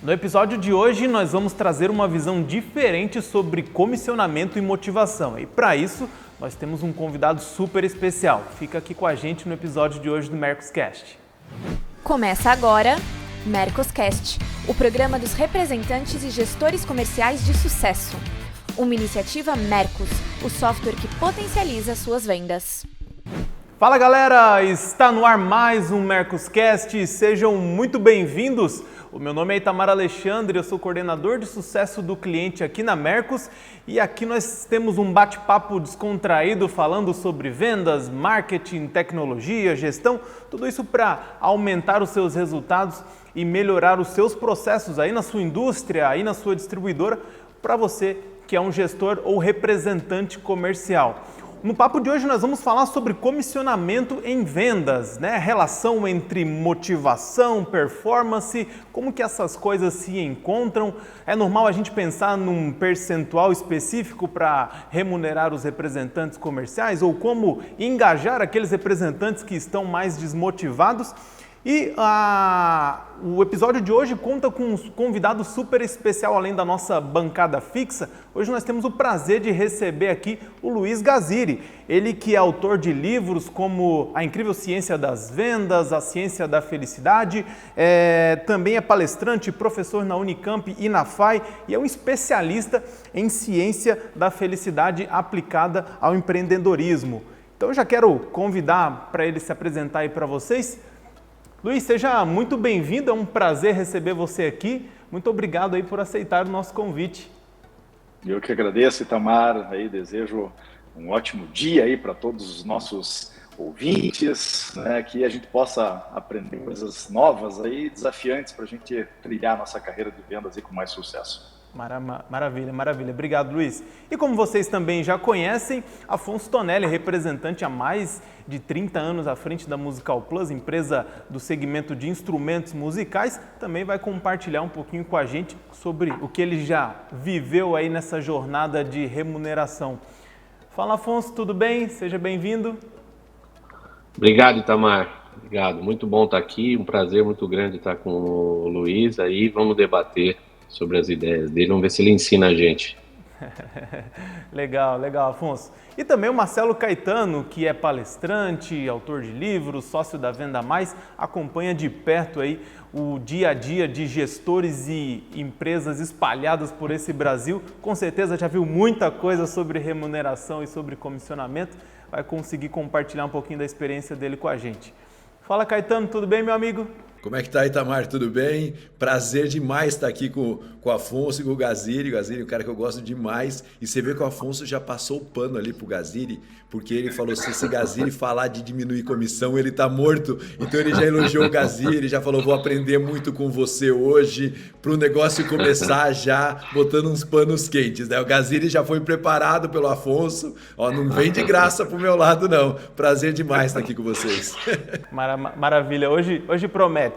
No episódio de hoje, nós vamos trazer uma visão diferente sobre comissionamento e motivação. E para isso, nós temos um convidado super especial. Fica aqui com a gente no episódio de hoje do Mercoscast. Começa agora Mercoscast, o programa dos representantes e gestores comerciais de sucesso. Uma iniciativa Mercos, o software que potencializa suas vendas. Fala galera, está no ar mais um Mercoscast, sejam muito bem-vindos. O meu nome é Itamar Alexandre, eu sou coordenador de sucesso do cliente aqui na Mercos e aqui nós temos um bate-papo descontraído falando sobre vendas, marketing, tecnologia, gestão, tudo isso para aumentar os seus resultados e melhorar os seus processos aí na sua indústria, aí na sua distribuidora, para você que é um gestor ou representante comercial. No papo de hoje nós vamos falar sobre comissionamento em vendas, né? Relação entre motivação, performance, como que essas coisas se encontram. É normal a gente pensar num percentual específico para remunerar os representantes comerciais ou como engajar aqueles representantes que estão mais desmotivados. E o episódio de hoje conta com um convidado super especial, além da nossa bancada fixa. Hoje nós temos o prazer de receber aqui o Luiz Gaziri. Ele que é autor de livros como A Incrível Ciência das Vendas, A Ciência da Felicidade, também é palestrante, professor na Unicamp e na FAI e é um especialista em ciência da felicidade aplicada ao empreendedorismo. Então eu já quero convidar para ele se apresentar aí para vocês. Luiz, seja muito bem-vindo, é um prazer receber você aqui. Muito obrigado aí por aceitar o nosso convite. Eu que agradeço, Itamar, aí desejo um ótimo dia aí para todos os nossos ouvintes, né, que a gente possa aprender coisas novas aí, desafiantes para a gente trilhar a nossa carreira de vendas aí com mais sucesso. Maravilha, maravilha. Obrigado, Luiz. E como vocês também já conhecem, Afonso Tonelli, representante há mais de 30 anos à frente da Musical Plus, empresa do segmento de instrumentos musicais, também vai compartilhar um pouquinho com a gente sobre o que ele já viveu aí nessa jornada de remuneração. Fala, Afonso, tudo bem? Seja bem-vindo. Obrigado, Itamar. Obrigado. Muito bom estar aqui, um prazer muito grande estar com o Luiz aí. Vamos debater sobre as ideias dele, vamos ver se ele ensina a gente. Legal, Afonso. E também o Marcelo Caetano, que é palestrante, autor de livros, sócio da Venda Mais, acompanha de perto aí o dia a dia de gestores e empresas espalhadas por esse Brasil. Com certeza já viu muita coisa sobre remuneração e sobre comissionamento, vai conseguir compartilhar um pouquinho da experiência dele com a gente. Fala, Caetano, tudo bem, meu amigo? Como é que tá, Itamar? Tudo bem? Prazer demais estar aqui com o Afonso e com o Gaziri. O Gaziri é um cara que eu gosto demais. E você vê que o Afonso já passou o pano ali pro Gaziri, porque ele falou, se esse Gaziri falar de diminuir comissão, ele tá morto. Então ele já elogiou o Gaziri, já falou, vou aprender muito com você hoje, pro negócio começar já botando uns panos quentes, né? O Gaziri já foi preparado pelo Afonso. Ó, não vem de graça pro meu lado, não. Prazer demais estar aqui com vocês. Maravilha, hoje promete.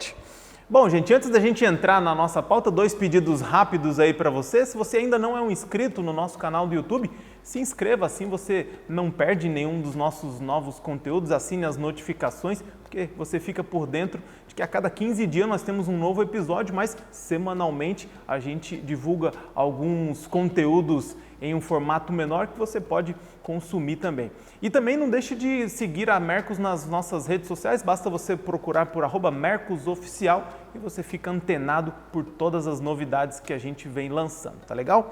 Bom, gente, antes da gente entrar na nossa pauta, 2 pedidos rápidos aí para você. Se você ainda não é um inscrito no nosso canal do YouTube, se inscreva, assim você não perde nenhum dos nossos novos conteúdos, assine as notificações, porque você fica por dentro de que a cada 15 dias nós temos um novo episódio, mas semanalmente a gente divulga alguns conteúdos em um formato menor que você pode consumir também. E também não deixe de seguir a Mercos nas nossas redes sociais, basta você procurar por @mercosoficial e você fica antenado por todas as novidades que a gente vem lançando, tá legal?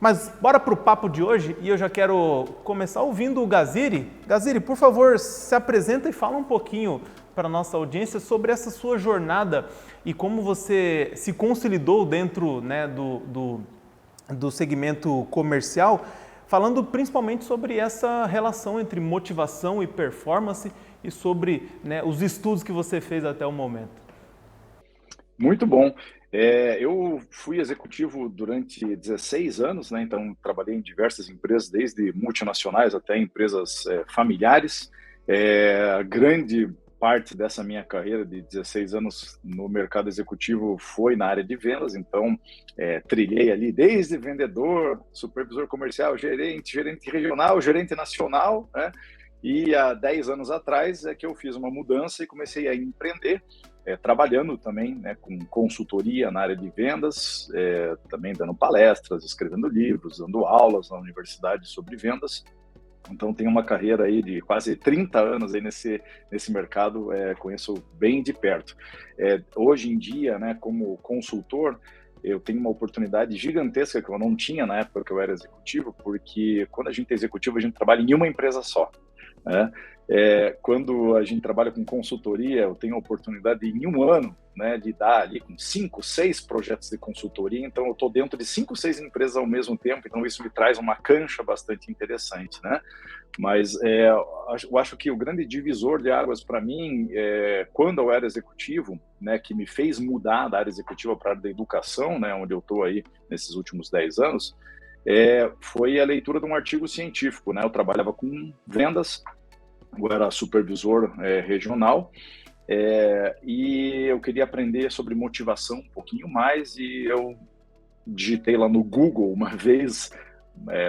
Mas bora pro papo de hoje e eu já quero começar ouvindo o Gaziri. Gaziri, por favor, se apresenta e fala um pouquinho para a nossa audiência sobre essa sua jornada e como você se consolidou dentro, né, do segmento comercial, falando principalmente sobre essa relação entre motivação e performance e sobre, né, os estudos que você fez até o momento. Muito bom. Eu fui executivo durante 16 anos, né? Então trabalhei em diversas empresas, desde multinacionais até empresas familiares. Grande parte dessa minha carreira de 16 anos no mercado executivo foi na área de vendas, então trilhei ali desde vendedor, supervisor comercial, gerente regional, gerente nacional, né? E há 10 anos atrás é que eu fiz uma mudança e comecei a empreender. trabalhando também, né, com consultoria na área de vendas, também dando palestras, escrevendo livros, dando aulas na universidade sobre vendas. Então, tenho uma carreira aí de quase 30 anos aí nesse mercado, conheço bem de perto. Hoje em dia, né, como consultor, eu tenho uma oportunidade gigantesca que eu não tinha na época que eu era executivo, porque quando a gente é executivo, a gente trabalha em uma empresa só, né? Quando a gente trabalha com consultoria, eu tenho a oportunidade em um ano, né, de dar ali com 5, 6 projetos de consultoria, então eu estou dentro de 5, 6 empresas ao mesmo tempo, então isso me traz uma cancha bastante interessante, né? Mas eu acho que o grande divisor de águas para mim, quando eu era executivo, né, que me fez mudar da área executiva para a área da educação, né, onde eu estou aí nesses últimos 10 anos, foi a leitura de um artigo científico, né? Eu trabalhava com vendas, eu era supervisor regional, e eu queria aprender sobre motivação um pouquinho mais, e eu digitei lá no Google uma vez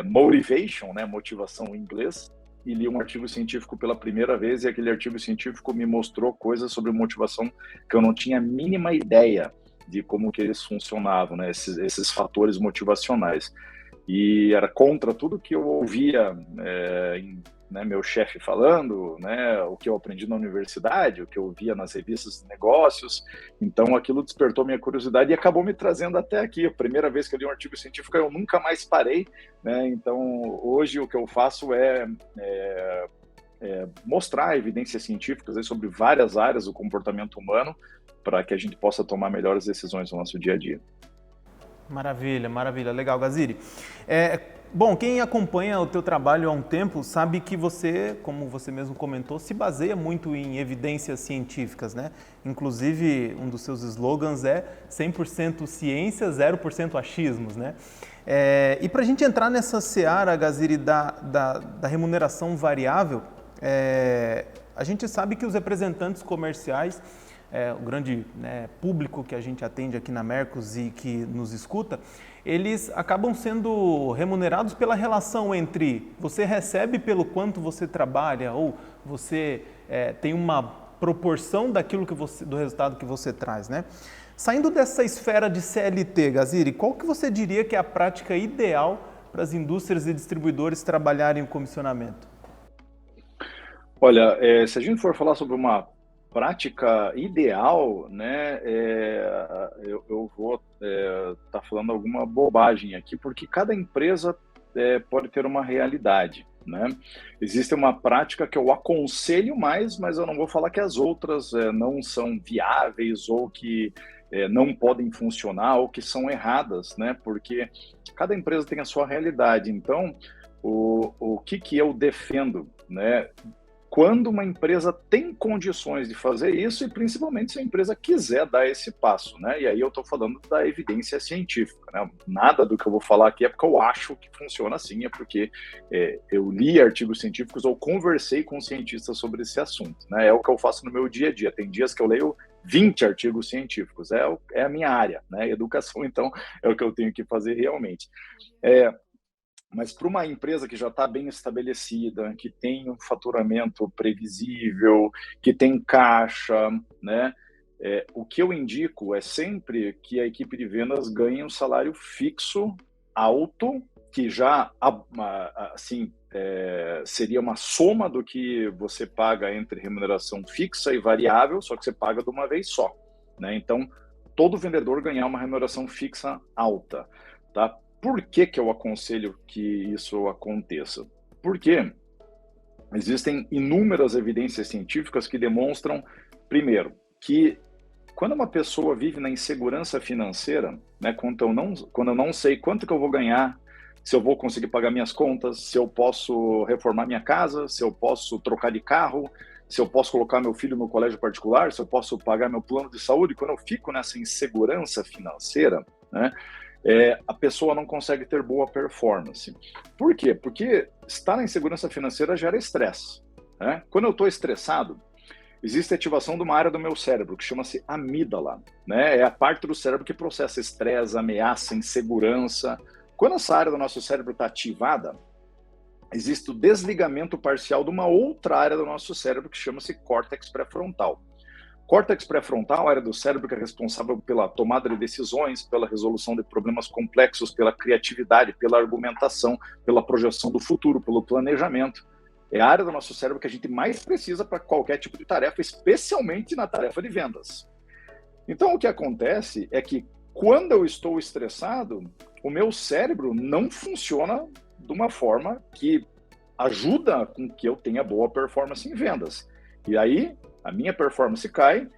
motivation, né, motivação em inglês, e li um artigo científico pela primeira vez, e aquele artigo científico me mostrou coisas sobre motivação que eu não tinha a mínima ideia de como que eles funcionavam, né, esses fatores motivacionais. E era contra tudo que eu ouvia né, meu chefe falando, né, o que eu aprendi na universidade, o que eu via nas revistas de negócios. Então aquilo despertou minha curiosidade e acabou me trazendo até aqui. A primeira vez que eu li um artigo científico, eu nunca mais parei, né? Então hoje o que eu faço é mostrar evidências científicas sobre várias áreas do comportamento humano para que a gente possa tomar melhores decisões no nosso dia a dia. Maravilha, maravilha. Legal, Gaziri. Bom, quem acompanha o teu trabalho há um tempo sabe que você, como você mesmo comentou, se baseia muito em evidências científicas, né? Inclusive, um dos seus slogans é 100% ciência, 0% achismos, né? E para a gente entrar nessa seara, Gaziri, da remuneração variável, a gente sabe que os representantes comerciais, o grande, né, público que a gente atende aqui na Mercos e que nos escuta, eles acabam sendo remunerados pela relação entre você recebe pelo quanto você trabalha ou você tem uma proporção daquilo do resultado que você traz, né? Saindo dessa esfera de CLT, Gaziri, qual que você diria que é a prática ideal para as indústrias e distribuidores trabalharem o comissionamamente? Olha, se a gente for falar sobre uma prática ideal, né, eu vou estar falando alguma bobagem aqui, porque cada empresa pode ter uma realidade, né? Existe uma prática que eu aconselho mais, mas eu não vou falar que as outras não são viáveis ou que não podem funcionar ou que são erradas, né? Porque cada empresa tem a sua realidade. Então, o que eu defendo, né? Quando uma empresa tem condições de fazer isso e principalmente se a empresa quiser dar esse passo, né? E aí eu estou falando da evidência científica, né? Nada do que eu vou falar aqui é porque eu acho que funciona assim, é porque eu li artigos científicos ou conversei com cientistas sobre esse assunto, né? É o que eu faço no meu dia a dia. Tem dias que eu leio 20 artigos científicos, é a minha área, né? Educação, então, é o que eu tenho que fazer realmente. Mas para uma empresa que já está bem estabelecida, que tem um faturamento previsível, que tem caixa, né? O que eu indico é sempre que a equipe de vendas ganhe um salário fixo alto, que já, assim, seria uma soma do que você paga entre remuneração fixa e variável, só que você paga de uma vez só, né? Então, todo vendedor ganhar uma remuneração fixa alta, tá? Por que eu aconselho que isso aconteça? Porque existem inúmeras evidências científicas que demonstram, primeiro, que quando uma pessoa vive na insegurança financeira, né, quando eu não sei quanto que eu vou ganhar, se eu vou conseguir pagar minhas contas, se eu posso reformar minha casa, se eu posso trocar de carro, se eu posso colocar meu filho no colégio particular, se eu posso pagar meu plano de saúde, quando eu fico nessa insegurança financeira, né, a pessoa não consegue ter boa performance. Por quê? Porque estar na insegurança financeira gera estresse, né? Quando eu estou estressado, existe ativação de uma área do meu cérebro que chama-se amígdala, né? É a parte do cérebro que processa estresse, ameaça, insegurança. Quando essa área do nosso cérebro está ativada, existe o desligamento parcial de uma outra área do nosso cérebro que chama-se córtex pré-frontal. córtex pré-frontal, a área do cérebro que é responsável pela tomada de decisões, pela resolução de problemas complexos, pela criatividade, pela argumentação, pela projeção do futuro, pelo planejamento. É a área do nosso cérebro que a gente mais precisa para qualquer tipo de tarefa, especialmente na tarefa de vendas. Então, o que acontece é que quando eu estou estressado, o meu cérebro não funciona de uma forma que ajuda com que eu tenha boa performance em vendas. E aí, a minha performance cai,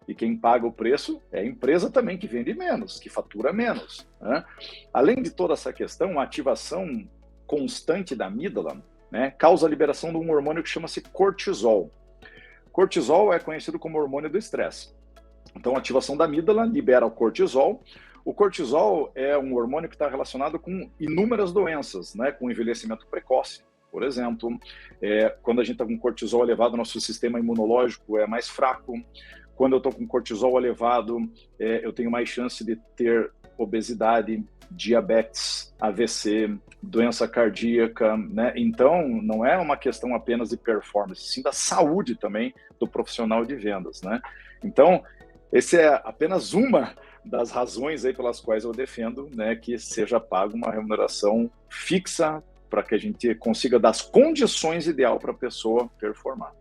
e quem paga o preço é a empresa também que vende menos, que fatura menos, né? Além de toda essa questão, a ativação constante da amígdala, né, causa a liberação de um hormônio que chama-se cortisol. Cortisol é conhecido como hormônio do estresse. Então, a ativação da amígdala libera o cortisol. O cortisol é um hormônio que está relacionado com inúmeras doenças, né, com envelhecimento precoce. Por exemplo, quando a gente está com cortisol elevado, nosso sistema imunológico é mais fraco. Quando eu estou com cortisol elevado, eu tenho mais chance de ter obesidade, diabetes, AVC, doença cardíaca, né? Então, não é uma questão apenas de performance, sim da saúde também do profissional de vendas, né? Então, essa é apenas uma das razões aí pelas quais eu defendo, né, que seja pago uma remuneração fixa para que a gente consiga dar as condições ideais para a pessoa performar.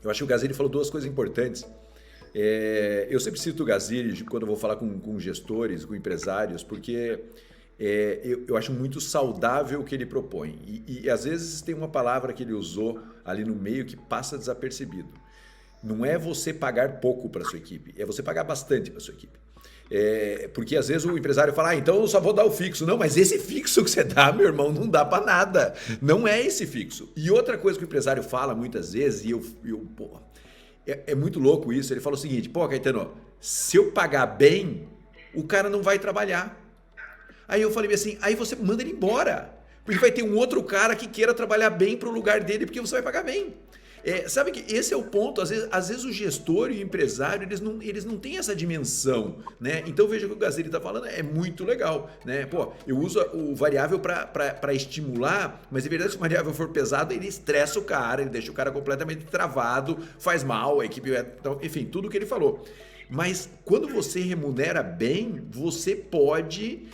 Eu acho que o Gaziri falou duas coisas importantes. Eu sempre cito o Gaziri quando eu vou falar com gestores, com empresários, porque eu acho muito saudável o que ele propõe. E às vezes tem uma palavra que ele usou ali no meio que passa desapercebido. Não é você pagar pouco para a sua equipe, é você pagar bastante para a sua equipe. Porque às vezes o empresário fala, então eu só vou dar o fixo. Não, mas esse fixo que você dá, meu irmão, não dá para nada. Não é esse fixo. E outra coisa que o empresário fala muitas vezes, é muito louco isso, ele fala o seguinte, Caetano, se eu pagar bem, o cara não vai trabalhar. Aí eu falei assim, aí você manda ele embora, porque vai ter um outro cara que queira trabalhar bem para o lugar dele, porque você vai pagar bem. Sabe que esse é o ponto, às vezes o gestor e o empresário, eles não têm essa dimensão, né? Então veja o que o Gaziri está falando, é muito legal, né? Eu uso o variável para estimular, mas é verdade que se o variável for pesado, ele estressa o cara, ele deixa o cara completamente travado, faz mal, a equipe, então, enfim, tudo o que ele falou. Mas quando você remunera bem, você pode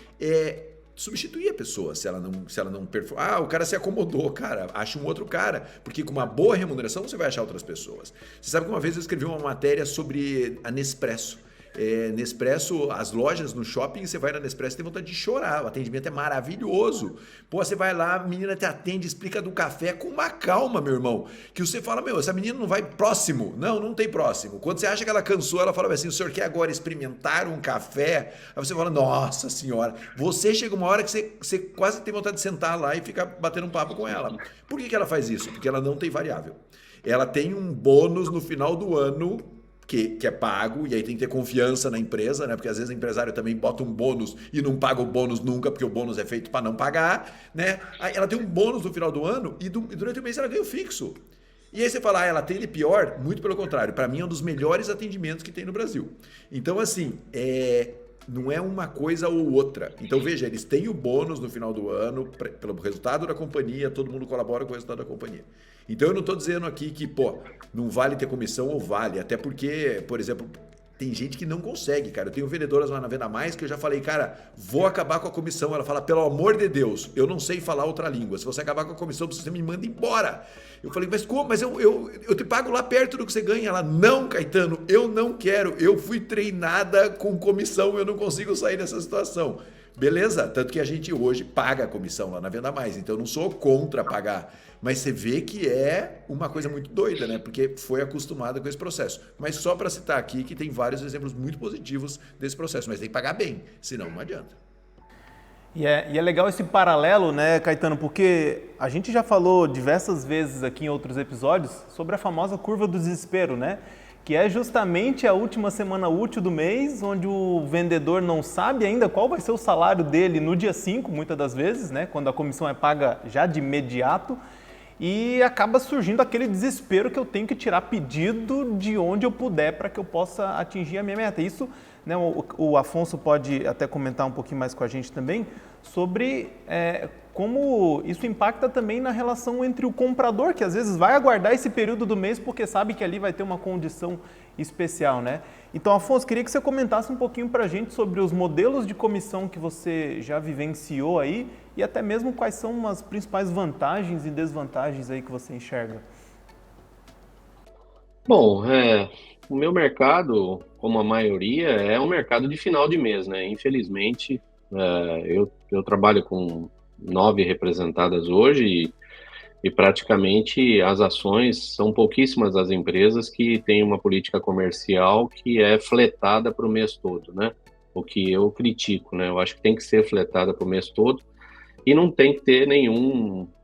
substituir a pessoa se ela não performa. O cara se acomodou, cara, acha um outro cara, porque com uma boa remuneração você vai achar outras pessoas. Você sabe que uma vez eu escrevi uma matéria sobre a Nespresso. Nespresso, as lojas no shopping, você vai na Nespresso e tem vontade de chorar, o atendimento é maravilhoso. Você vai lá, a menina te atende, explica do café com uma calma, meu irmão, que você fala, essa menina não vai próximo. Não tem próximo. Quando você acha que ela cansou, ela fala assim, o senhor quer agora experimentar um café? Aí você fala, nossa senhora, você chega uma hora que você quase tem vontade de sentar lá e ficar batendo um papo com ela. Por que ela faz isso? Porque ela não tem variável. Ela tem um bônus no final do ano que é pago, e aí tem que ter confiança na empresa, né? Porque às vezes o empresário também bota um bônus e não paga o bônus nunca, porque o bônus é feito para não pagar, né? Aí ela tem um bônus no final do ano e durante o mês ela ganha o fixo. E aí você fala, ela tem ele pior? Muito pelo contrário, para mim é um dos melhores atendimentos que tem no Brasil. Então assim, não é uma coisa ou outra. Então veja, eles têm o bônus no final do ano, pelo resultado da companhia, todo mundo colabora com o resultado da companhia. Então eu não estou dizendo aqui que, não vale ter comissão ou vale, até porque, por exemplo, tem gente que não consegue, cara. Eu tenho vendedoras lá na Venda Mais que eu já falei, cara, vou acabar com a comissão. Ela fala, pelo amor de Deus, eu não sei falar outra língua. Se você acabar com a comissão, você me manda embora. Eu falei, mas como? Mas eu te pago lá perto do que você ganha. Ela, não, Caetano, eu não quero. Eu fui treinada com comissão, eu não consigo sair dessa situação. Beleza, tanto que a gente hoje paga a comissão lá na Venda Mais, então eu não sou contra pagar, mas você vê que é uma coisa muito doida, né? Porque foi acostumada com esse processo. Mas só para citar aqui que tem vários exemplos muito positivos desse processo, mas tem que pagar bem, senão não adianta. E é legal esse paralelo, né, Caetano, porque a gente já falou diversas vezes aqui em outros episódios sobre a famosa curva do desespero, né? Que é justamente a última semana útil do mês, onde o vendedor não sabe ainda qual vai ser o salário dele no dia 5, muitas das vezes, né, quando a comissão é paga já de imediato, e acaba surgindo aquele desespero que eu tenho que tirar pedido de onde eu puder para que eu possa atingir a minha meta. Isso, né, o Afonso pode até comentar um pouquinho mais com a gente também sobre como isso impacta também na relação entre o comprador, que às vezes vai aguardar esse período do mês porque sabe que ali vai ter uma condição especial, né? Então, Afonso, queria que você comentasse um pouquinho para a gente sobre os modelos de comissão que você já vivenciou aí e até mesmo quais são as principais vantagens e desvantagens aí que você enxerga. Bom, o meu mercado, como a maioria, é um mercado de final de mês, né? Infelizmente, eu trabalho com 9 representadas hoje e praticamente as ações são pouquíssimas as empresas que têm uma política comercial que é fletada para o mês todo, né? O que eu critico, né? Eu acho que tem que ser fletada para o mês todo e não tem que ter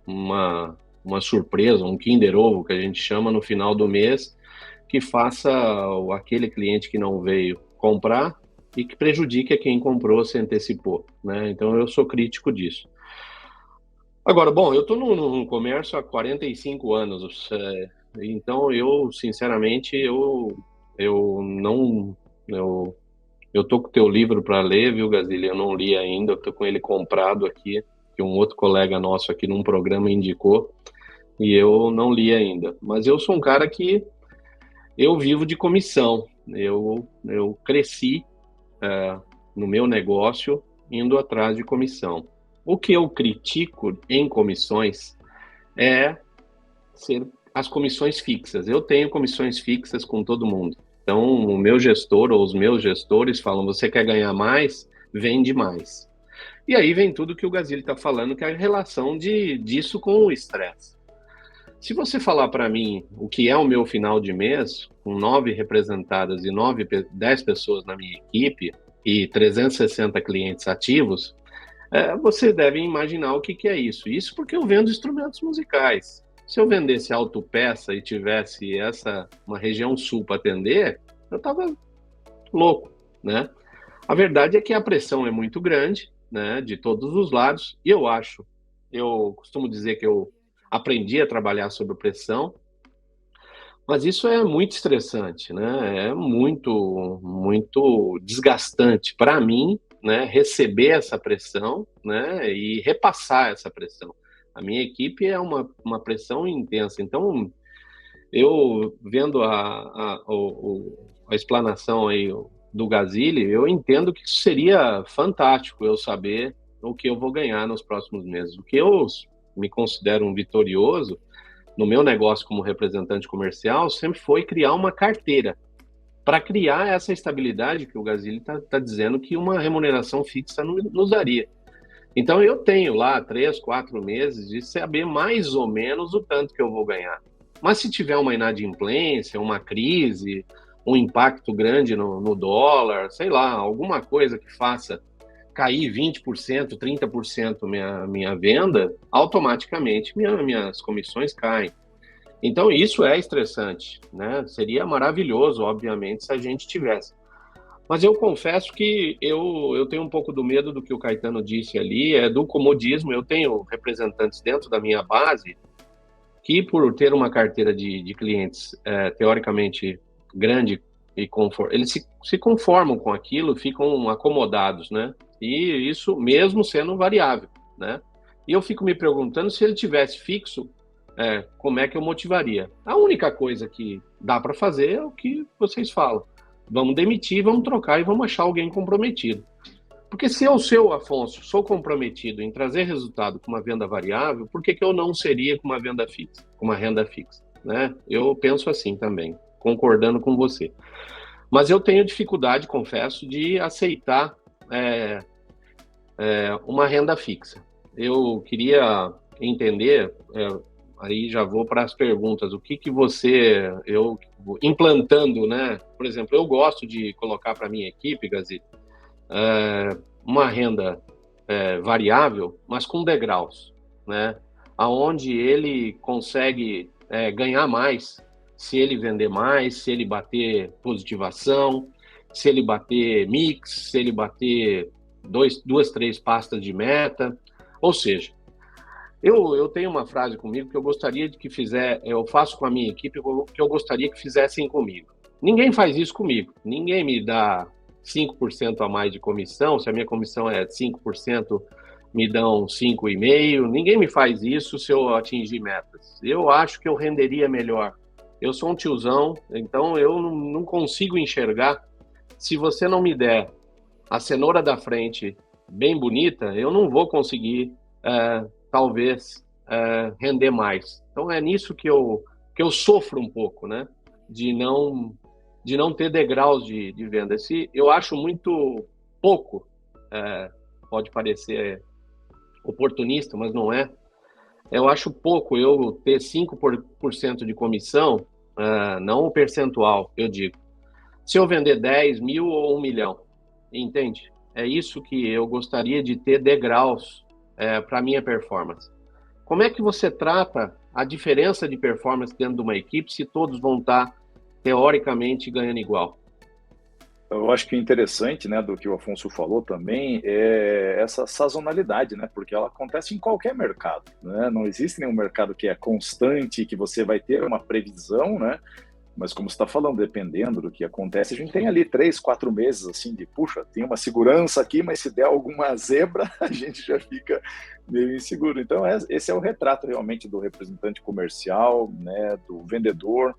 uma surpresa, um Kinder Ovo, que a gente chama no final do mês, que faça aquele cliente que não veio comprar e que prejudique a quem comprou, se antecipou, né? Então eu sou crítico disso. Agora, bom, eu estou no comércio há 45 anos, então eu, sinceramente, eu tô com o teu livro para ler, viu, Gazili? Eu não li ainda, eu tô com ele comprado aqui, que um outro colega nosso aqui num programa indicou, e eu não li ainda. Mas eu sou um cara que eu vivo de comissão, eu cresci no meu negócio indo atrás de comissão. O que eu critico em comissões é ser as comissões fixas. Eu tenho comissões fixas com todo mundo. Então, o meu gestor ou os meus gestores falam, você quer ganhar mais? Vende mais. E aí vem tudo que o Gazili está falando, que é a relação disso com o estresse. Se você falar para mim o que é o meu final de mês, com 9 representadas e 10 pessoas na minha equipe e 360 clientes ativos, você deve imaginar o que é isso. Isso porque eu vendo instrumentos musicais. Se eu vendesse autopeça e tivesse uma região sul para atender, eu estava louco, né? A verdade é que a pressão é muito grande, né, de todos os lados, e eu costumo dizer que eu aprendi a trabalhar sob pressão, mas isso é muito estressante, né? É muito, muito desgastante para mim, né, receber essa pressão, né, e repassar essa pressão. A minha equipe é uma pressão intensa. Então, eu vendo a explanação aí do Gazili, eu entendo que isso seria fantástico eu saber o que eu vou ganhar nos próximos meses. O que eu me considero um vitorioso no meu negócio como representante comercial sempre foi criar uma carteira para criar essa estabilidade que o Gazili está dizendo que uma remuneração fixa não nos daria. Então eu tenho lá 3, 4 meses de saber mais ou menos o tanto que eu vou ganhar. Mas se tiver uma inadimplência, uma crise, um impacto grande no dólar, sei lá, alguma coisa que faça cair 20%, 30% minha venda, automaticamente minhas comissões caem. Então isso é estressante, né? Seria maravilhoso, obviamente, se a gente tivesse. Mas eu confesso que eu tenho um pouco do medo do que o Caetano disse ali, do comodismo. Eu tenho representantes dentro da minha base que, por ter uma carteira de clientes teoricamente grande e eles se conformam com aquilo, ficam acomodados, né? E isso mesmo sendo variável, né? E eu fico me perguntando se ele tivesse fixo, como é que eu motivaria? A única coisa que dá para fazer é o que vocês falam. Vamos demitir, vamos trocar e vamos achar alguém comprometido. Porque se eu, Afonso, sou comprometido em trazer resultado com uma venda variável, por que eu não seria com uma venda fixa, com uma renda fixa, né? Eu penso assim também, concordando com você. Mas eu tenho dificuldade, confesso, de aceitar uma renda fixa. Eu queria entender, aí já vou para as perguntas, o que você, implantando, né? Por exemplo, eu gosto de colocar para a minha equipe, Gazili, uma renda variável, mas com degraus, né? Aonde ele consegue ganhar mais se ele vender mais, se ele bater positivação, se ele bater mix, se ele bater 2, 3 pastas de meta. Ou seja, eu tenho uma frase comigo que eu gostaria de que eu faço com a minha equipe, que eu gostaria que fizessem comigo. Ninguém faz isso comigo, ninguém me dá 5% a mais de comissão, se a minha comissão é 5%, me dão 5,5%, ninguém me faz isso se eu atingir metas. Eu acho que eu renderia melhor Eu sou um tiozão, então eu não consigo enxergar. Se você não me der a cenoura da frente bem bonita, eu não vou conseguir, talvez, render mais. Então é nisso que eu sofro um pouco, né? De não ter degraus de venda. Eu acho muito pouco, pode parecer oportunista, mas não é. Eu acho pouco eu ter 5% de comissão, não o percentual, eu digo. Se eu vender 10 mil ou 1 milhão, entende? É isso que eu gostaria de ter degraus para a minha performance. Como é que você trata a diferença de performance dentro de uma equipe se todos vão estar, teoricamente, ganhando igual? Eu acho que o interessante, né, do que o Afonso falou também é essa sazonalidade, né, porque ela acontece em qualquer mercado, né, não existe nenhum mercado que é constante, que você vai ter uma previsão, né, mas como você está falando, dependendo do que acontece, a gente tem ali 3, 4 meses, assim, de, puxa, tem uma segurança aqui, mas se der alguma zebra, a gente já fica meio inseguro. Então, esse é o retrato realmente do representante comercial, né, do vendedor.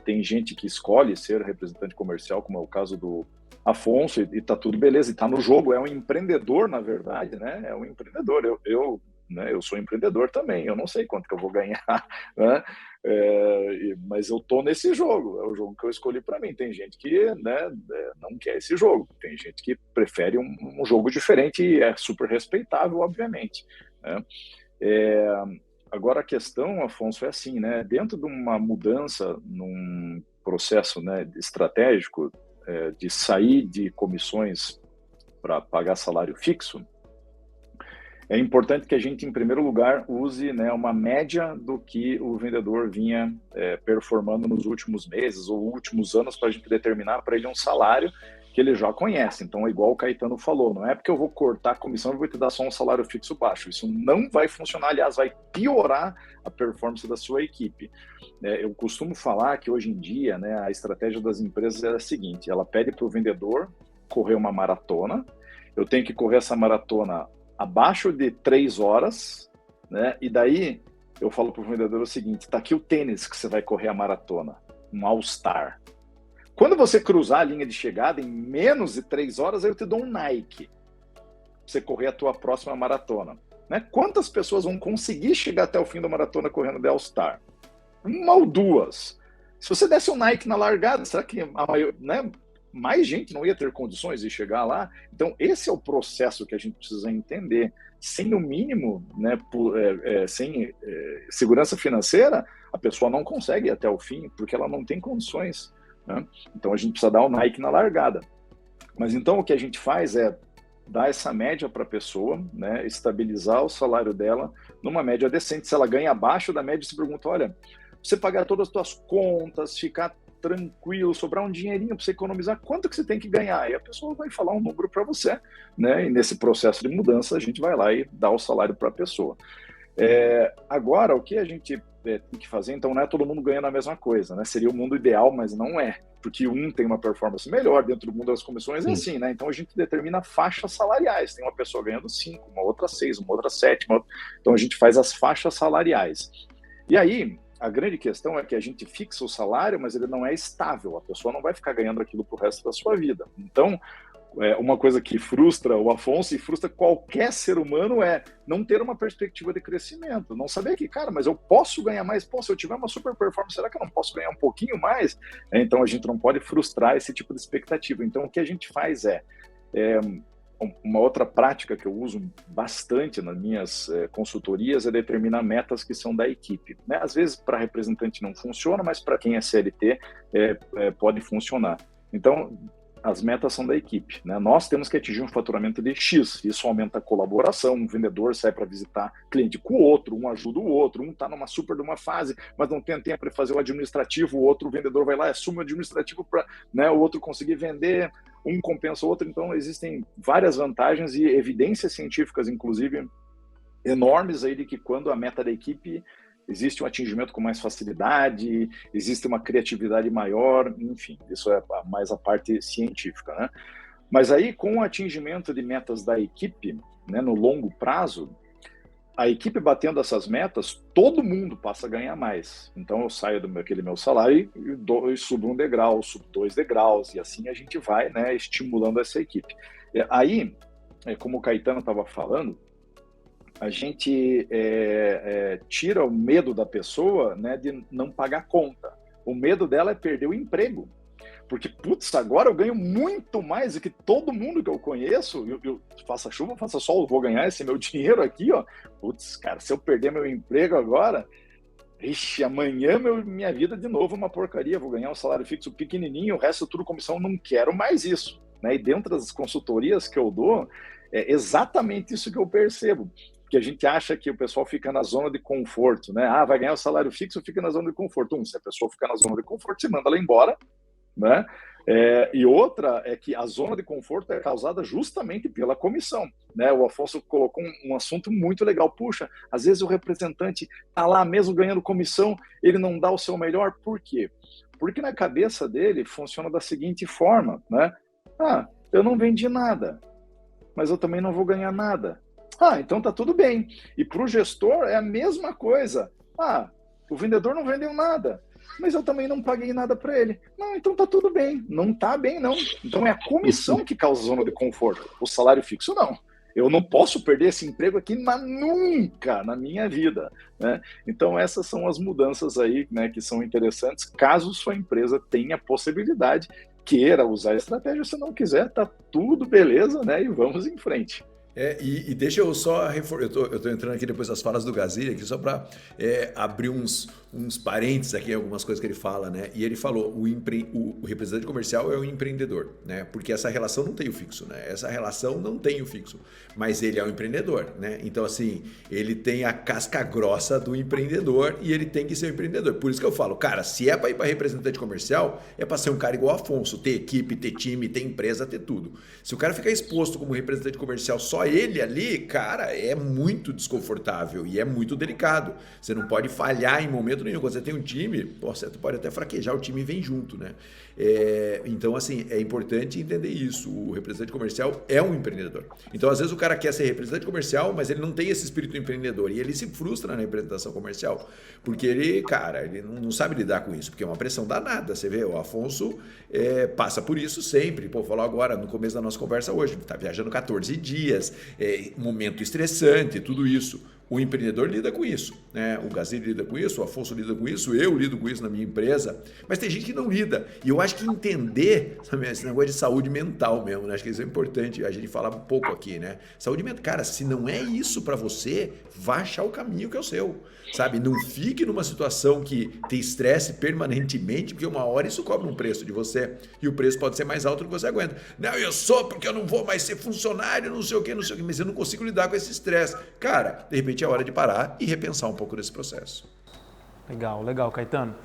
Tem gente que escolhe ser representante comercial, como é o caso do Afonso, e tá tudo beleza, e tá no jogo, é um empreendedor, na verdade, né? É um empreendedor. Eu sou empreendedor também, eu não sei quanto que eu vou ganhar, né? Mas eu tô nesse jogo, é o jogo que eu escolhi para mim. Tem gente que, né, não quer esse jogo, tem gente que prefere um jogo diferente e é super respeitável, obviamente, né? Agora a questão, Afonso, é assim, né? Dentro de uma mudança num processo, né, estratégico, de sair de comissões para pagar salário fixo, é importante que a gente, em primeiro lugar, use, né, uma média do que o vendedor vinha performando nos últimos meses ou últimos anos para a gente determinar para ele um salário que ele já conhece. Então, igual o Caetano falou, não é porque eu vou cortar a comissão e vou te dar só um salário fixo baixo. Isso não vai funcionar, aliás, vai piorar a performance da sua equipe. Eu costumo falar que hoje em dia, né, a estratégia das empresas é a seguinte: ela pede para o vendedor correr uma maratona, eu tenho que correr essa maratona abaixo de 3 horas, né, e daí eu falo para o vendedor o seguinte: tá aqui o tênis que você vai correr a maratona, um All-Star. Quando você cruzar a linha de chegada em menos de 3 horas, eu te dou um Nike pra você correr a tua próxima maratona, né? Quantas pessoas vão conseguir chegar até o fim da maratona correndo de All-Star? 1 ou 2. Se você desse um Nike na largada, será que mais gente não ia ter condições de chegar lá? Então, esse é o processo que a gente precisa entender. Sem o mínimo, né, sem segurança financeira, a pessoa não consegue ir até o fim, porque ela não tem condições, né? Então, a gente precisa dar o Nike na largada. Mas então, o que a gente faz é dar essa média para a pessoa, né, estabilizar o salário dela numa média decente. Se ela ganha abaixo da média, você pergunta: olha, você pagar todas as suas contas, ficar tranquilo, sobrar um dinheirinho para você economizar, quanto que você tem que ganhar? E a pessoa vai falar um número para você, né? E nesse processo de mudança, a gente vai lá e dá o salário para a pessoa. Agora, o que a gente tem que fazer, então, não é todo mundo ganhando a mesma coisa, né? Seria o mundo ideal, mas não é, porque um tem uma performance melhor dentro do mundo das comissões, é assim, né? Então, a gente determina faixas salariais. Tem uma pessoa ganhando 5, uma outra 6, uma outra 7, então a gente faz as faixas salariais. E aí, a grande questão é que a gente fixa o salário, mas ele não é estável. A pessoa não vai ficar ganhando aquilo pro resto da sua vida. Então, uma coisa que frustra o Afonso e frustra qualquer ser humano é não ter uma perspectiva de crescimento. Não saber que, cara, mas eu posso ganhar mais? Pô, se eu tiver uma super performance, será que eu não posso ganhar um pouquinho mais? Então, a gente não pode frustrar esse tipo de expectativa. Então, o que a gente faz uma outra prática que eu uso bastante nas minhas consultorias é determinar metas que são da equipe, né? Às vezes para representante não funciona, mas para quem é CLT pode funcionar. Então, as metas são da equipe, né? Nós temos que atingir um faturamento de X, isso aumenta a colaboração, um vendedor sai para visitar cliente com o outro, um ajuda o outro, um está numa super de uma fase, mas não tem tempo para fazer o administrativo, o outro vendedor vai lá e assume o administrativo para, né, o outro conseguir vender, um compensa o outro. Então existem várias vantagens e evidências científicas, inclusive, enormes aí de que quando a meta da equipe existe um atingimento com mais facilidade, existe uma criatividade maior, enfim, isso é mais a parte científica, né? Mas aí, com o atingimento de metas da equipe, né, no longo prazo, a equipe batendo essas metas, todo mundo passa a ganhar mais. Então eu saio daquele meu salário e subo um degrau, subo 2 degraus, e assim a gente vai, né, estimulando essa equipe. Aí, como o Caetano estava falando, a gente tira o medo da pessoa, né, de não pagar conta. O medo dela é perder o emprego. Porque, putz, agora eu ganho muito mais do que todo mundo que eu conheço. Eu faça chuva, faça sol, eu vou ganhar esse meu dinheiro aqui, ó. Putz, cara, se eu perder meu emprego agora, ixi, amanhã minha vida de novo é uma porcaria. Vou ganhar um salário fixo pequenininho, o resto tudo comissão, não quero mais isso. Né? E dentro das consultorias que eu dou, é exatamente isso que eu percebo. Porque a gente acha que o pessoal fica na zona de conforto, né? Ah, vai ganhar o salário fixo, fica na zona de conforto. Se a pessoa ficar na zona de conforto, você manda ela embora, né? E outra é que a zona de conforto é causada justamente pela comissão, né? O Afonso colocou um assunto muito legal. Puxa, às vezes o representante está lá mesmo ganhando comissão, ele não dá o seu melhor. Por quê? Porque na cabeça dele funciona da seguinte forma, né? Ah, eu não vendi nada, mas eu também não vou ganhar nada. Ah, então tá tudo bem. E para o gestor é a mesma coisa. Ah, o vendedor não vendeu nada, mas eu também não paguei nada para ele. Não, então tá tudo bem. Não tá bem, não. Então é a comissão que causa zona de conforto. O salário fixo, não. Eu não posso perder esse emprego aqui nunca na minha vida, né? Então essas são as mudanças aí, né, que são interessantes, caso sua empresa tenha possibilidade, queira usar a estratégia. Se não quiser, tá tudo beleza, né? E vamos em frente. E deixa eu só reforçar, eu tô entrando aqui depois das falas do Gazilli, aqui só para abrir uns parênteses aqui, algumas coisas que ele fala, né? E ele falou, o representante comercial é o empreendedor, né? Porque essa relação não tem o fixo, né? Essa relação não tem o fixo, mas ele é o empreendedor, né? Então, assim, ele tem a casca grossa do empreendedor e ele tem que ser o empreendedor. Por isso que eu falo, cara, se é para ir para representante comercial, é para ser um cara igual o Afonso, ter equipe, ter time, ter empresa, ter tudo. Se o cara ficar exposto como representante comercial só ele ali, cara, é muito desconfortável e é muito delicado. Você não pode falhar em momento nenhum. Quando você tem um time, você pode até fraquejar, o time vem junto, né? Então, assim, é importante entender isso. O representante comercial é um empreendedor. Então, às vezes o cara quer ser representante comercial, mas ele não tem esse espírito empreendedor e ele se frustra na representação comercial, porque ele não sabe lidar com isso, porque é uma pressão danada. Você vê, o Afonso passa por isso sempre. Pô, falou agora, no começo da nossa conversa hoje, tá viajando 14 dias, momento estressante, tudo isso. O empreendedor lida com isso, né? O Gazilli lida com isso, o Afonso lida com isso, eu lido com isso na minha empresa, mas tem gente que não lida. E eu acho que entender, sabe, esse negócio de saúde mental mesmo, né? Acho que isso é importante a gente falar um pouco aqui, né? Saúde mental, cara, se não é isso para você, vá achar o caminho que é o seu, sabe? Não fique numa situação que tem estresse permanentemente, porque uma hora isso cobra um preço de você e o preço pode ser mais alto do que você aguenta. Não, eu sou porque eu não vou mais ser funcionário, não sei o quê, mas eu não consigo lidar com esse estresse. Cara, de repente é hora de parar e repensar um pouco desse processo. Legal, Caetano.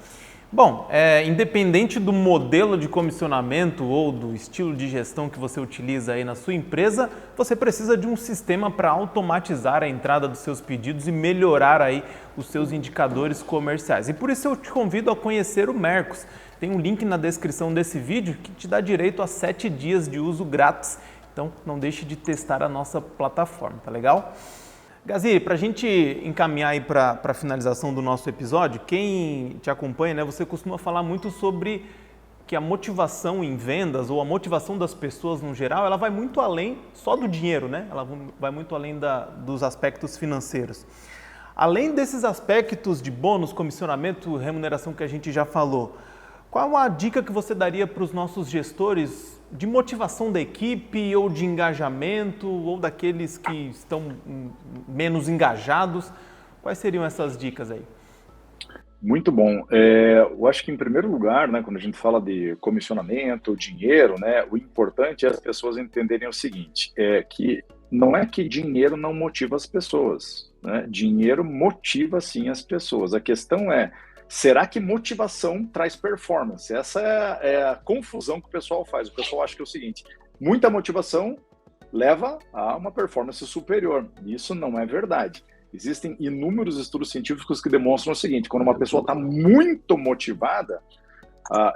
Bom, independente do modelo de comissionamento ou do estilo de gestão que você utiliza aí na sua empresa, você precisa de um sistema para automatizar a entrada dos seus pedidos e melhorar aí os seus indicadores comerciais. E por isso eu te convido a conhecer o Mercos. Tem um link na descrição desse vídeo que te dá direito a 7 dias de uso grátis. Então não deixe de testar a nossa plataforma, tá legal? Gazilli, para a gente encaminhar aí para a finalização do nosso episódio, quem te acompanha, né, você costuma falar muito sobre que a motivação em vendas ou a motivação das pessoas no geral, ela vai muito além só do dinheiro, né? Ela vai muito além dos aspectos financeiros. Além desses aspectos de bônus, comissionamento, remuneração que a gente já falou, qual a dica que você daria para os nossos gestores de motivação da equipe ou de engajamento ou daqueles que estão menos engajados? Quais seriam essas dicas aí? Muito bom. Eu acho que, em primeiro lugar, né, quando a gente fala de comissionamento, dinheiro, né, o importante é as pessoas entenderem o seguinte, que não é que dinheiro não motiva as pessoas, né? Dinheiro motiva, sim, as pessoas. A questão é, será que motivação traz performance? Essa é a confusão que o pessoal faz. O pessoal acha que é o seguinte, muita motivação leva a uma performance superior. Isso não é verdade. Existem inúmeros estudos científicos que demonstram o seguinte, quando uma pessoa está muito motivada,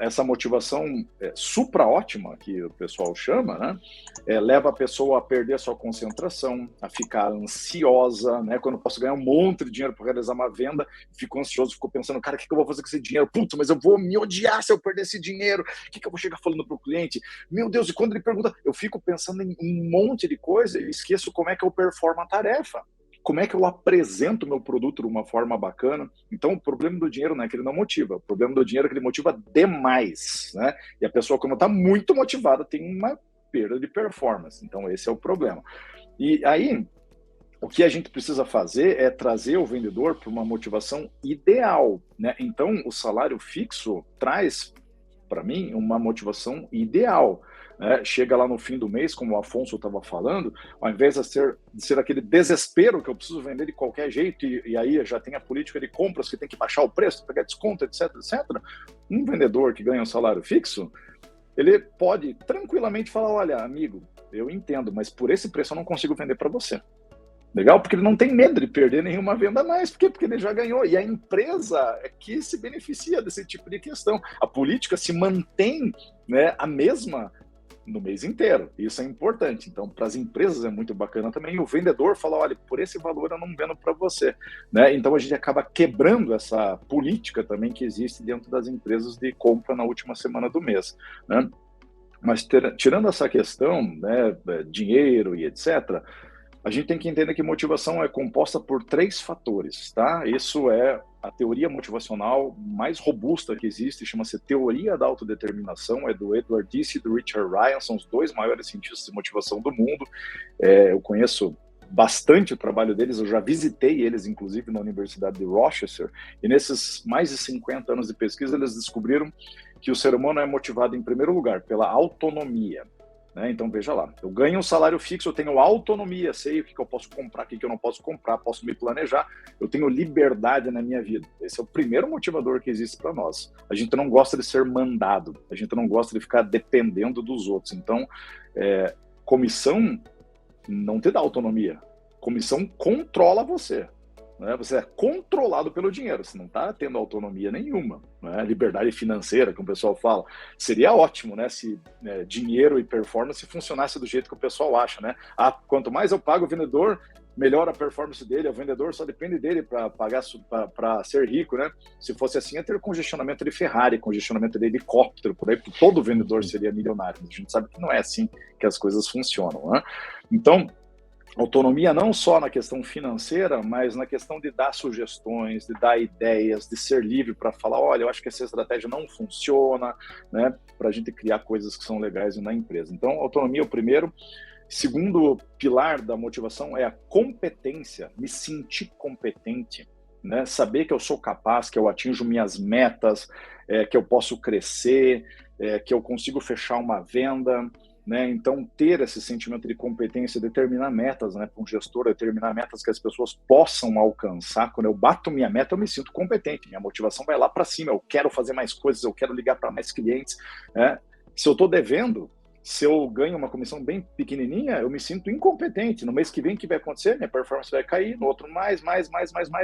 essa motivação supra-ótima, que o pessoal chama, né? Leva a pessoa a perder a sua concentração, a ficar ansiosa, né? Quando eu posso ganhar um monte de dinheiro para realizar uma venda, fico ansioso, fico pensando, cara, o que eu vou fazer com esse dinheiro? Putz, mas eu vou me odiar se eu perder esse dinheiro. O que eu vou chegar falando para o cliente? Meu Deus, e quando ele pergunta, eu fico pensando em um monte de coisa e esqueço como é que eu performo a tarefa. Como é que eu apresento o meu produto de uma forma bacana? Então, o problema do dinheiro não é que ele não motiva. O problema do dinheiro é que ele motiva demais, né? E a pessoa, quando está muito motivada, tem uma perda de performance. Então, esse é o problema. E aí, o que a gente precisa fazer é trazer o vendedor para uma motivação ideal, né? Então, o salário fixo traz, para mim, uma motivação ideal. Chega lá no fim do mês, como o Afonso estava falando, ao invés de ser aquele desespero que eu preciso vender de qualquer jeito, e aí já tem a política de compras que tem que baixar o preço, pegar desconto, etc, etc. Um vendedor que ganha um salário fixo, ele pode tranquilamente falar, olha, amigo, eu entendo, mas por esse preço eu não consigo vender para você. Legal? Porque ele não tem medo de perder nenhuma venda a mais. Por quê? Porque ele já ganhou. E a empresa é que se beneficia desse tipo de questão. A política se mantém, né, a mesma no mês inteiro. Isso é importante. Então, para as empresas é muito bacana também. E o vendedor fala, olha, por esse valor eu não vendo para você. Né? Então, a gente acaba quebrando essa política também que existe dentro das empresas de compra na última semana do mês. Né? Mas tirando essa questão, né, dinheiro e etc., a gente tem que entender que motivação é composta por 3 fatores, tá? Isso é a teoria motivacional mais robusta que existe, chama-se teoria da autodeterminação, é do Edward Deci e do Richard Ryan, são os 2 maiores cientistas de motivação do mundo. Eu conheço bastante o trabalho deles, eu já visitei eles, inclusive, na Universidade de Rochester, e nesses mais de 50 anos de pesquisa, eles descobriram que o ser humano é motivado, em primeiro lugar, pela autonomia. Então, veja lá, eu ganho um salário fixo, eu tenho autonomia, sei o que eu posso comprar, o que eu não posso comprar, posso me planejar, eu tenho liberdade na minha vida. Esse é o primeiro motivador que existe para nós. A gente não gosta de ser mandado, a gente não gosta de ficar dependendo dos outros. Então, comissão não te dá autonomia, comissão controla você. Você é controlado pelo dinheiro, você não está tendo autonomia nenhuma. Liberdade financeira, que o pessoal fala. Seria ótimo, né, se dinheiro e performance funcionasse do jeito que o pessoal acha. Né? Quanto mais eu pago o vendedor, melhor a performance dele, o vendedor só depende dele para pagar, para ser rico. Né? Se fosse assim, ia ter congestionamento de Ferrari, congestionamento de helicóptero, por aí, porque todo vendedor seria milionário. A gente sabe que não é assim que as coisas funcionam. Né? Então, autonomia não só na questão financeira, mas na questão de dar sugestões, de dar ideias, de ser livre para falar, olha, eu acho que essa estratégia não funciona, né, para a gente criar coisas que são legais na empresa. Então, autonomia é o primeiro. Segundo pilar da motivação é a competência, me sentir competente, né, saber que eu sou capaz, que eu atinjo minhas metas, que eu posso crescer, que eu consigo fechar uma venda. Né? Então, ter esse sentimento de competência, determinar metas, né? Para um gestor, determinar metas que as pessoas possam alcançar. Quando eu bato minha meta, eu me sinto competente, minha motivação vai lá para cima, eu quero fazer mais coisas, eu quero ligar para mais clientes. Né? Se eu estou devendo, se eu ganho uma comissão bem pequenininha, eu me sinto incompetente. No mês que vem, o que vai acontecer? Minha performance vai cair, no outro mais.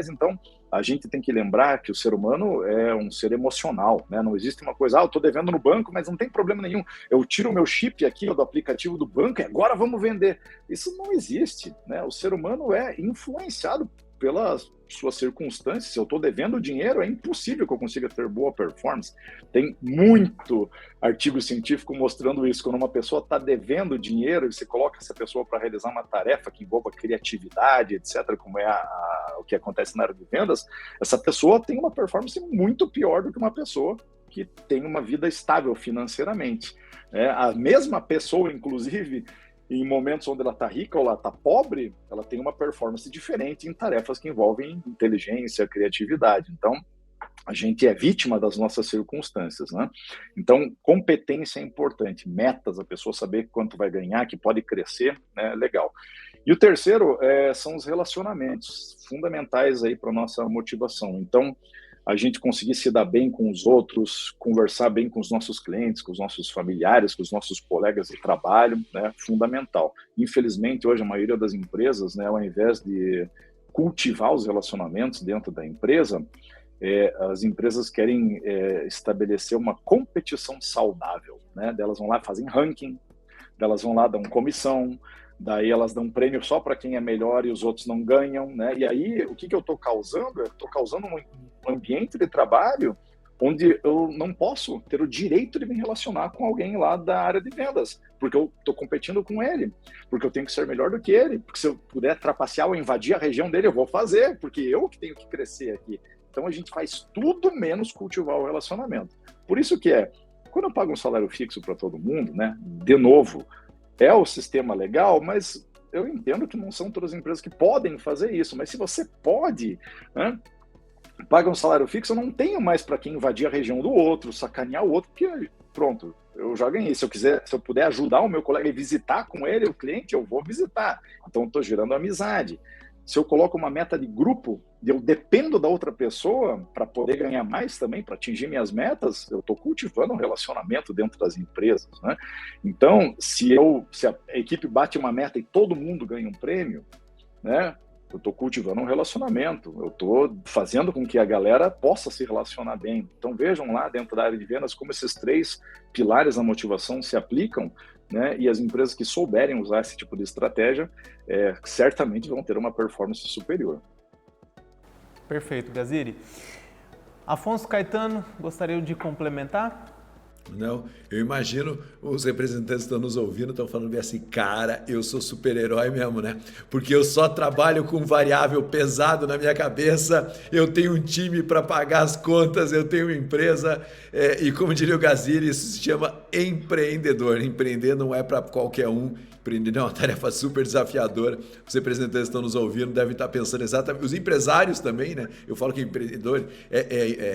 Então, a gente tem que lembrar que o ser humano é um ser emocional, né? Não existe uma coisa, eu estou devendo no banco, mas não tem problema nenhum. Eu tiro o meu chip aqui do aplicativo do banco e agora vamos vender. Isso não existe, né? O ser humano é influenciado pelas suas circunstâncias. Se eu estou devendo dinheiro, é impossível que eu consiga ter boa performance. Tem muito artigo científico mostrando isso. Quando uma pessoa está devendo dinheiro e você coloca essa pessoa para realizar uma tarefa que envolva criatividade, etc., como é o que acontece na área de vendas, essa pessoa tem uma performance muito pior do que uma pessoa que tem uma vida estável financeiramente. A mesma pessoa, inclusive, em momentos onde ela está rica ou ela está pobre, ela tem uma performance diferente em tarefas que envolvem inteligência, criatividade. Então, a gente é vítima das nossas circunstâncias, né? Então, competência é importante, metas, a pessoa saber quanto vai ganhar, que pode crescer, né? Legal. E o terceiro são os relacionamentos, fundamentais aí para a nossa motivação. Então, a gente conseguir se dar bem com os outros, conversar bem com os nossos clientes, com os nossos familiares, com os nossos colegas de trabalho, né, fundamental. Infelizmente, hoje, a maioria das empresas, né, ao invés de cultivar os relacionamentos dentro da empresa, as empresas querem estabelecer uma competição saudável, né? Elas vão lá, fazem ranking, elas vão lá, dão comissão, daí elas dão prêmio só para quem é melhor e os outros não ganham, né? E aí, o que eu estou causando? Eu estou causando um ambiente de trabalho onde eu não posso ter o direito de me relacionar com alguém lá da área de vendas, porque eu estou competindo com ele, porque eu tenho que ser melhor do que ele, porque se eu puder trapacear ou invadir a região dele, eu vou fazer, porque eu que tenho que crescer aqui. Então a gente faz tudo menos cultivar o relacionamento. Por isso que quando eu pago um salário fixo para todo mundo, né, de novo, é o sistema legal, mas eu entendo que não são todas as empresas que podem fazer isso, mas se você pode, né, paga um salário fixo, eu não tenho mais para quem invadir a região do outro, sacanear o outro, porque pronto, eu já ganhei. Se eu puder ajudar o meu colega e visitar com ele, o cliente, eu vou visitar. Então, eu estou gerando amizade. Se eu coloco uma meta de grupo, eu dependo da outra pessoa para poder ganhar mais também, para atingir minhas metas, eu estou cultivando um relacionamento dentro das empresas, né? Então, se a equipe bate uma meta e todo mundo ganha um prêmio, né? Eu estou cultivando um relacionamento, eu estou fazendo com que a galera possa se relacionar bem. Então vejam lá dentro da área de vendas como esses 3 pilares da motivação se aplicam, né? E as empresas que souberem usar esse tipo de estratégia certamente vão ter uma performance superior. Perfeito, Gaziri. Afonso Caetano, gostaria de complementar? Não, eu imagino os representantes que estão nos ouvindo, estão falando bem assim, cara, eu sou super-herói mesmo, né? Porque eu só trabalho com variável pesado na minha cabeça, eu tenho um time para pagar as contas, eu tenho uma empresa, e como diria o Gaziri, isso se chama empreendedor. Empreender não é para qualquer um, empreender é uma tarefa super desafiadora. Os representantes que estão nos ouvindo devem estar pensando exatamente, os empresários também, né? Eu falo que empreendedor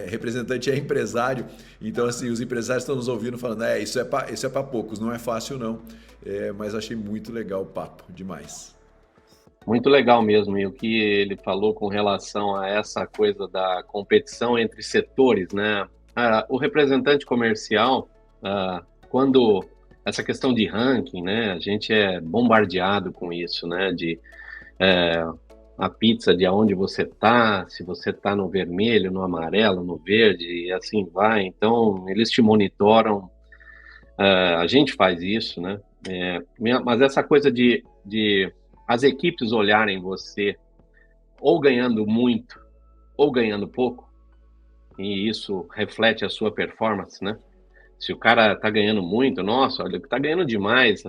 representante é empresário, então assim, os empresários estão nos ouvindo falando, isso é para poucos, não é fácil não, mas achei muito legal o papo, demais. Muito legal mesmo, e o que ele falou com relação a essa coisa da competição entre setores, né? O representante comercial, quando essa questão de ranking, né? A gente é bombardeado com isso, né? A pizza de aonde você tá, se você tá no vermelho, no amarelo, no verde, e assim vai. Então, eles te monitoram, a gente faz isso, né? Mas essa coisa de as equipes olharem você ou ganhando muito ou ganhando pouco, e isso reflete a sua performance, né? Se o cara tá ganhando muito, nossa, olha, tá ganhando demais,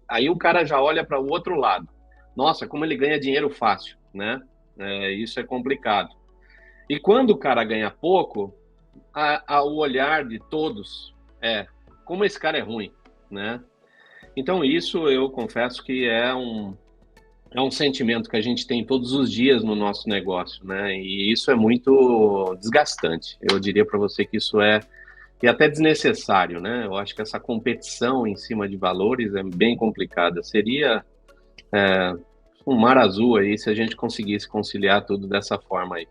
aí o cara já olha para o outro lado. Nossa, como ele ganha dinheiro fácil, né? Isso é complicado. E quando o cara ganha pouco, o olhar de todos como esse cara é ruim, né? Então isso eu confesso que é um sentimento que a gente tem todos os dias no nosso negócio, né? E isso é muito desgastante. Eu diria para você que isso é até desnecessário, né? Eu acho que essa competição em cima de valores é bem complicada. Seria um mar azul aí se a gente conseguisse conciliar tudo dessa forma aí.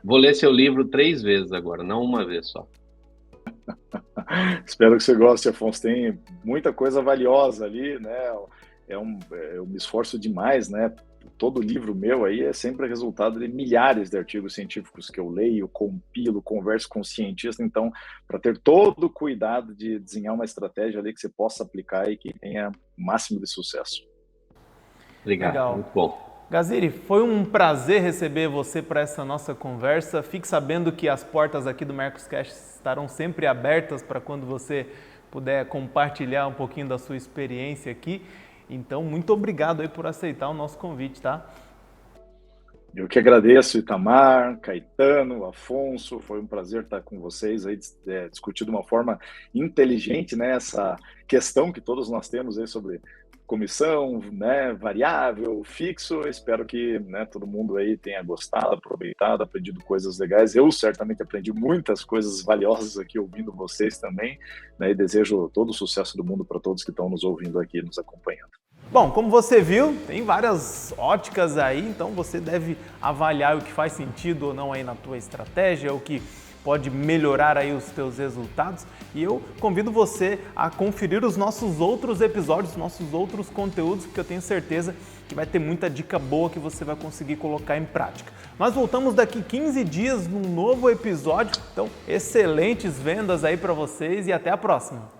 Vou ler seu livro 3 vezes agora, não uma vez só. Espero que você goste, Afonso. Tem muita coisa valiosa ali, né? Eu me esforço demais, né? Todo livro meu aí é sempre resultado de milhares de artigos científicos que eu leio, compilo, converso com cientistas. Então, para ter todo o cuidado de desenhar uma estratégia ali que você possa aplicar e que tenha o máximo de sucesso. Obrigado, legal. Muito bom. Gaziri, foi um prazer receber você para essa nossa conversa. Fique sabendo que as portas aqui do Mercoscast estarão sempre abertas para quando você puder compartilhar um pouquinho da sua experiência aqui. Então, muito obrigado aí por aceitar o nosso convite, tá? Eu que agradeço, Itamar, Caetano, Afonso. Foi um prazer estar com vocês aí, discutir de uma forma inteligente, né, essa questão que todos nós temos aí sobre comissão, né, variável, fixo. Eu espero que, né, todo mundo aí tenha gostado, aproveitado, aprendido coisas legais. Eu certamente aprendi muitas coisas valiosas aqui ouvindo vocês também, né, e desejo todo o sucesso do mundo para todos que estão nos ouvindo aqui, nos acompanhando. Bom, como você viu, tem várias óticas aí, então você deve avaliar o que faz sentido ou não aí na tua estratégia, o que pode melhorar aí os teus resultados. E eu convido você a conferir os nossos outros episódios, nossos outros conteúdos, porque eu tenho certeza que vai ter muita dica boa que você vai conseguir colocar em prática. Nós voltamos daqui 15 dias num novo episódio, então excelentes vendas aí para vocês e até a próxima!